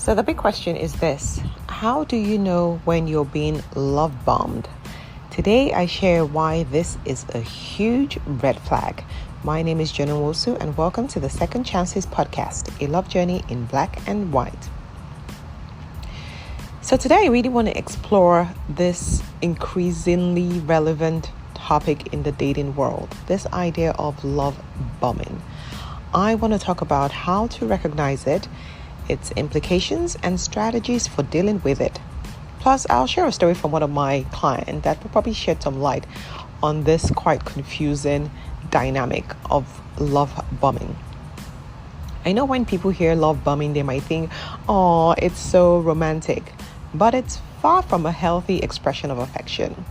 So the big question is this: how do you know when you're being love bombed? Today I share why this is a huge red flag. My name is Joan Nwosu, and welcome to the Second Chances podcast, a love journey in black and white. So today I really want to explore this increasingly relevant topic in the dating world, this idea of love bombing. I want to talk about how to recognize it, its implications and strategies for dealing with it. Plus, I'll share a story from one of my clients that will probably shed some light on this quite confusing dynamic of love bombing. I know when people hear love bombing, they might think, oh, it's so romantic, but it's far from a healthy expression of affection.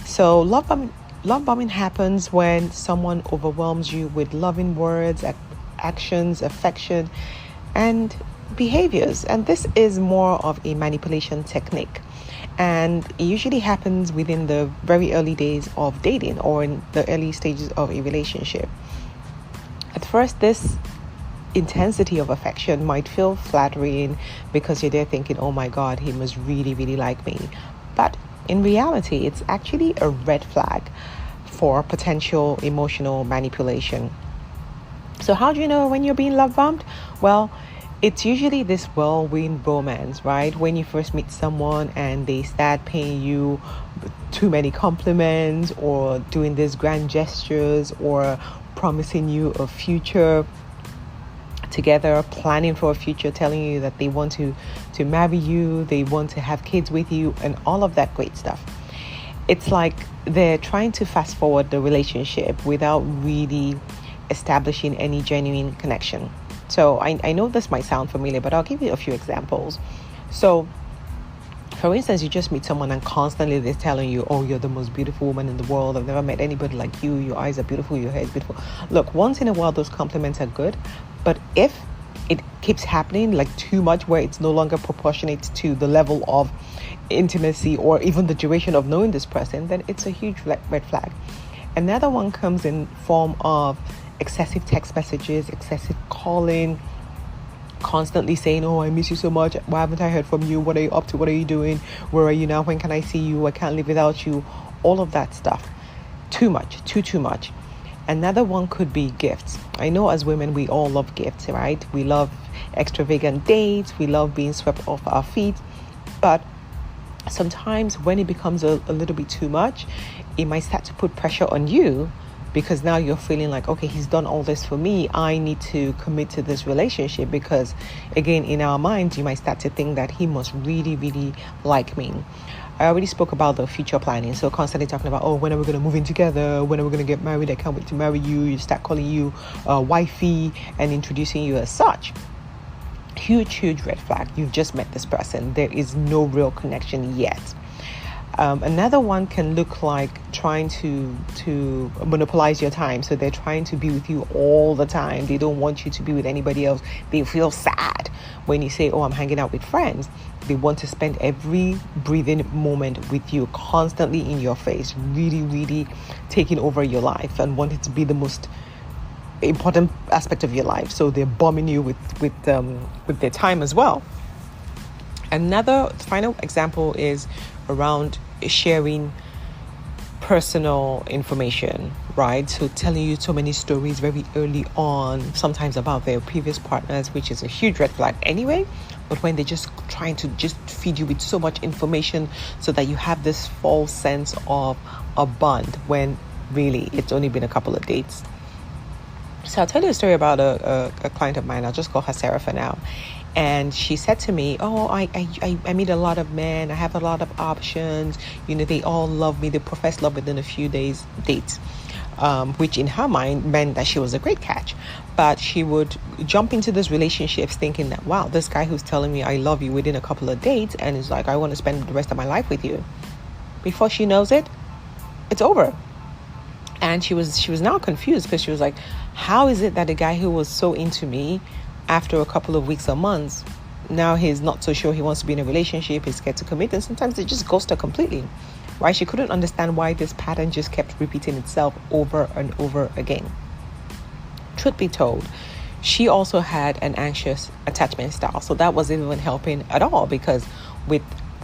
So love bombing happens when someone overwhelms you with loving words, actions, affection, and behaviors. And this is more of a manipulation technique. And it usually happens within the very early days of dating or in the early stages of a relationship. At first, this intensity of affection might feel flattering because you're there thinking, oh my God, he must really, really like me. But in reality, it's actually a red flag for potential emotional manipulation. So how do you know when you're being love bombed? Well, it's usually this whirlwind romance, right? When you first meet someone and they start paying you too many compliments or doing these grand gestures or promising you a future together, planning for a future, telling you that they want to marry you, they want to have kids with you, and all of that great stuff. It's like they're trying to fast forward the relationship without really establishing any genuine connection. So I know this might sound familiar, but I'll give you a few examples. So, for instance, you just meet someone and constantly they're telling you, oh, you're the most beautiful woman in the world. I've never met anybody like you. Your eyes are beautiful. Your hair is beautiful. Look, once in a while, those compliments are good. But if it keeps happening like too much, where it's no longer proportionate to the level of intimacy or even the duration of knowing this person, then it's a huge red flag. Another one comes in form of excessive text messages, excessive calling, constantly saying, oh, I miss you so much. Why haven't I heard from you? What are you up to? What are you doing? Where are you now? When can I see you? I can't live without you. All of that stuff. Too much, too much. Another one could be gifts. I know as women, we all love gifts, right? We love extravagant dates. We love being swept off our feet. But sometimes when it becomes a little bit too much, it might start to put pressure on you, because now you're feeling like, okay, he's done all this for me. I need to commit to this relationship because, again, in our minds, you might start to think that he must really, really like me. I already spoke about the future planning. So constantly talking about, oh, when are we going to move in together? When are we going to get married? I can't wait to marry you. You start calling you wifey and introducing you as such. Huge red flag. You've just met this person. There is no real connection yet. Another one can look like trying to monopolize your time. So they're trying to be with you all the time. They don't want you to be with anybody else. They feel sad when you say, oh, I'm hanging out with friends. They want to spend every breathing moment with you, constantly in your face, really taking over your life and want it to be the most important aspect of your life. So they're bombing you with their time as well. Another final example is around sharing personal information, right? So telling you so many stories very early on, sometimes about their previous partners, which is a huge red flag anyway. But when they're just trying to just feed you with so much information so that you have this false sense of a bond when really it's only been a couple of dates. So I'll tell you a story about a client of mine. I'll just call her Sarah for now. And she said to me, oh, I meet a lot of men. I have a lot of options. You know, they all love me. They profess love within a few days dates, which in her mind meant that she was a great catch. But she would jump into these relationships thinking that, wow, this guy who's telling me I love you within a couple of dates and is like, I want to spend the rest of my life with you. Before she knows it, it's over. And she was now confused because she was like, how is it that a guy who was so into me after a couple of weeks or months, now he's not so sure he wants to be in a relationship, he's scared to commit, and sometimes they just ghost her completely. Right? She couldn't understand why this pattern just kept repeating itself over and over again. Truth be told, she also had an anxious attachment style. So that wasn't even helping at all, because with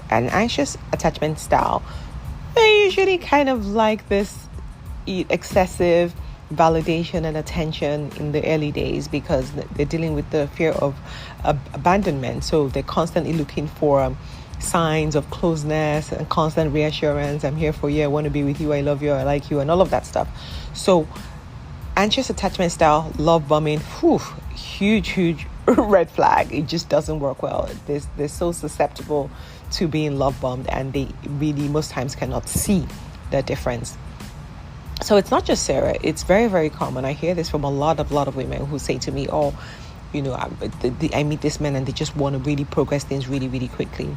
an anxious attachment style, they usually kind of like this excessive validation and attention in the early days, because they're dealing with the fear of abandonment. So they're constantly looking for signs of closeness and constant reassurance. I'm here for you. I want to be with you. I love you. I like you, and all of that stuff. So anxious attachment style, love bombing, huge red flag. It just doesn't work well. They're so susceptible to being love bombed, and they really most times cannot see the difference. So it's not just Sarah. It's very, very common. I hear this from a lot of women who say to me, oh, I meet this man and they just want to really progress things really quickly.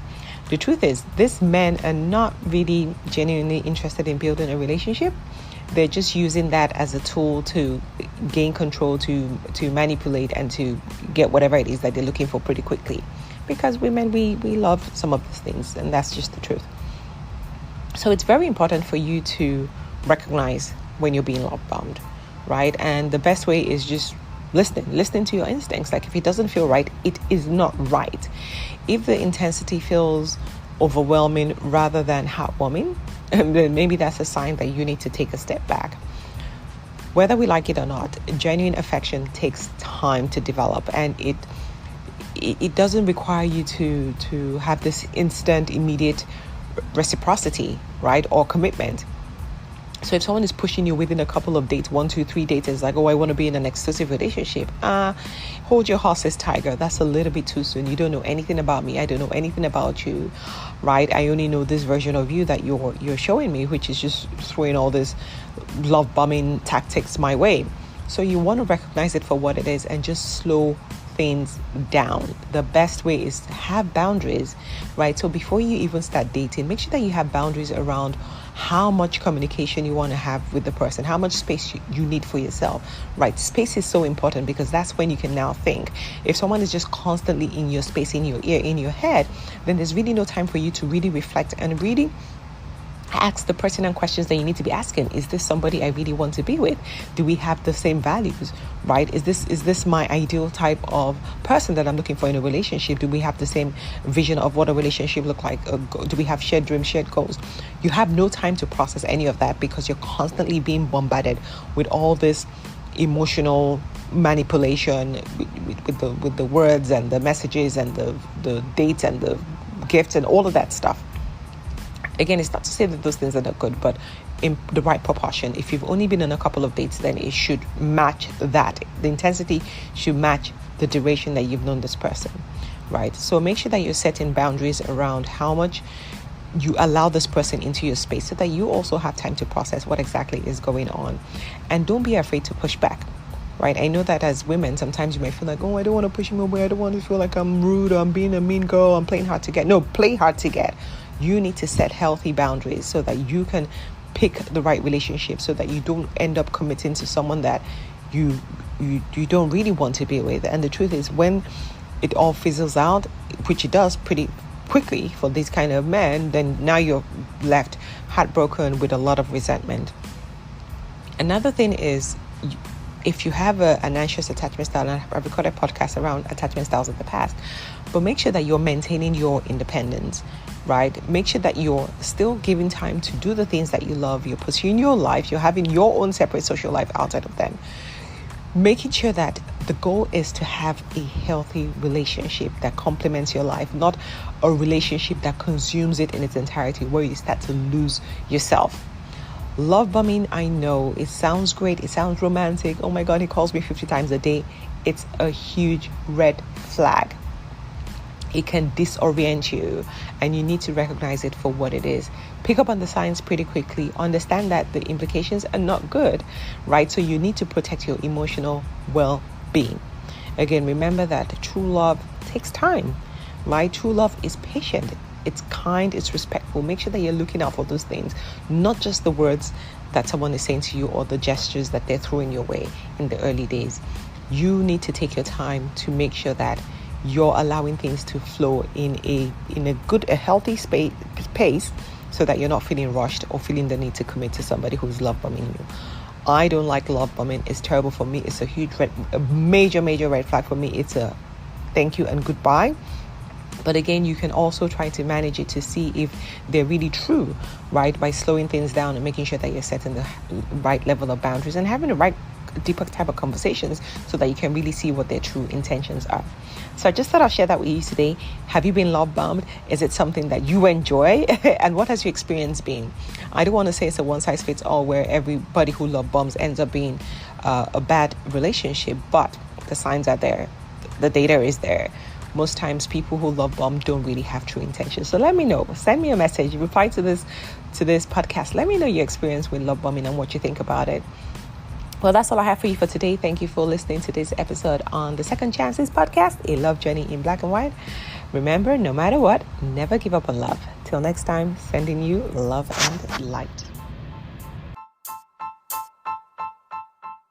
The truth is, these men are not really genuinely interested in building a relationship. They're just using that as a tool to gain control, to manipulate, and to get whatever it is that they're looking for pretty quickly. Because women, we love some of these things, and that's just the truth. So it's very important for you to recognize when you're being love bombed, right? And the best way is just listen to your instincts. Like, if it doesn't feel right, it is not right. If the intensity feels overwhelming rather than heartwarming, then maybe that's a sign that you need to take a step back. Whether we like it or not, genuine affection takes time to develop, and it doesn't require you to have this instant, immediate reciprocity, right, or commitment. So if someone is pushing you within a couple of dates, 1, 2, 3 dates, it's like, oh, I want to be in an exclusive relationship. Hold your horses, tiger. That's a little bit too soon. You don't know anything about me. I don't know anything about you, right? I only know this version of you that you're showing me, which is just throwing all this love bombing tactics my way. So you want to recognize it for what it is and just slow things down. The best way is to have boundaries, right? So before you even start dating, make sure that you have boundaries around how much communication you want to have with the person, how much space you need for yourself, right? Space is so important, because that's when you can now think. If someone is just constantly in your space, in your ear, in your head, then there's really no time for you to really reflect and really ask the pertinent questions that you need to be asking. Is this somebody I really want to be with? Do we have the same values, right? Is this my ideal type of person that I'm looking for in a relationship? Do we have the same vision of what a relationship look like? Do we have shared dreams, shared goals? You have no time to process any of that, because you're constantly being bombarded with all this emotional manipulation, with the words and the messages and the dates and the gifts and all of that stuff. Again, it's not to say that those things are not good, but in the right proportion. If you've only been on a couple of dates, then it should match that. The intensity should match the duration that you've known this person, right? So make sure that you're setting boundaries around how much you allow this person into your space, so that you also have time to process what exactly is going on. And don't be afraid to push back, right? I know that as women, sometimes you may feel like, oh, I don't want to push him away. I don't want to feel like I'm rude, or I'm being a mean girl, I'm playing hard to get. No, play hard to get. You need to set healthy boundaries so that you can pick the right relationship, so that you don't end up committing to someone that you don't really want to be with. And the truth is, when it all fizzles out, which it does pretty quickly for these kind of men, then now you're left heartbroken with a lot of resentment. Another thing is, if you have an anxious attachment style, and I've recorded podcasts around attachment styles in the past, but make sure that you're maintaining your independence, right? Make sure that you're still giving time to do the things that you love. You're pursuing your life. You're having your own separate social life outside of them. Making sure that the goal is to have a healthy relationship that complements your life, not a relationship that consumes it in its entirety, where you start to lose yourself. Love bombing, I know, it sounds great. It sounds romantic. Oh my God, he calls me 50 times a day. It's a huge red flag. It can disorient you, and you need to recognize it for what it is. Pick up on the signs pretty quickly. Understand that the implications are not good, right? So you need to protect your emotional well-being. Again, remember that true love takes time, right? True love is patient. It's kind, it's respectful. Make sure that you're looking out for those things, not just the words that someone is saying to you or the gestures that they're throwing your way in the early days. You need to take your time to make sure that you're allowing things to flow in a healthy pace, so that you're not feeling rushed or feeling the need to commit to somebody who's love bombing you. I don't like love bombing. It's terrible for me. It's a major red flag for me. It's a thank you and goodbye. But again, you can also try to manage it to see if they're really true, right? By slowing things down and making sure that you're setting the right level of boundaries and having the right deeper type of conversations so that you can really see what their true intentions are. So I just thought I'll share that with you today. Have you been love bombed? Is it something that you enjoy? And what has your experience been? I don't want to say it's a one size fits all where everybody who love bombs ends up being a bad relationship, but the signs are there. The data is there. Most times people who love bomb don't really have true intentions. So let me know. Send me a message. Reply to this podcast. Let me know your experience with love bombing and what you think about it. Well, that's all I have for you for today. Thank you for listening to this episode on the Second Chances podcast, a love journey in black and white. Remember, no matter what, never give up on love. Till next time, sending you love and light.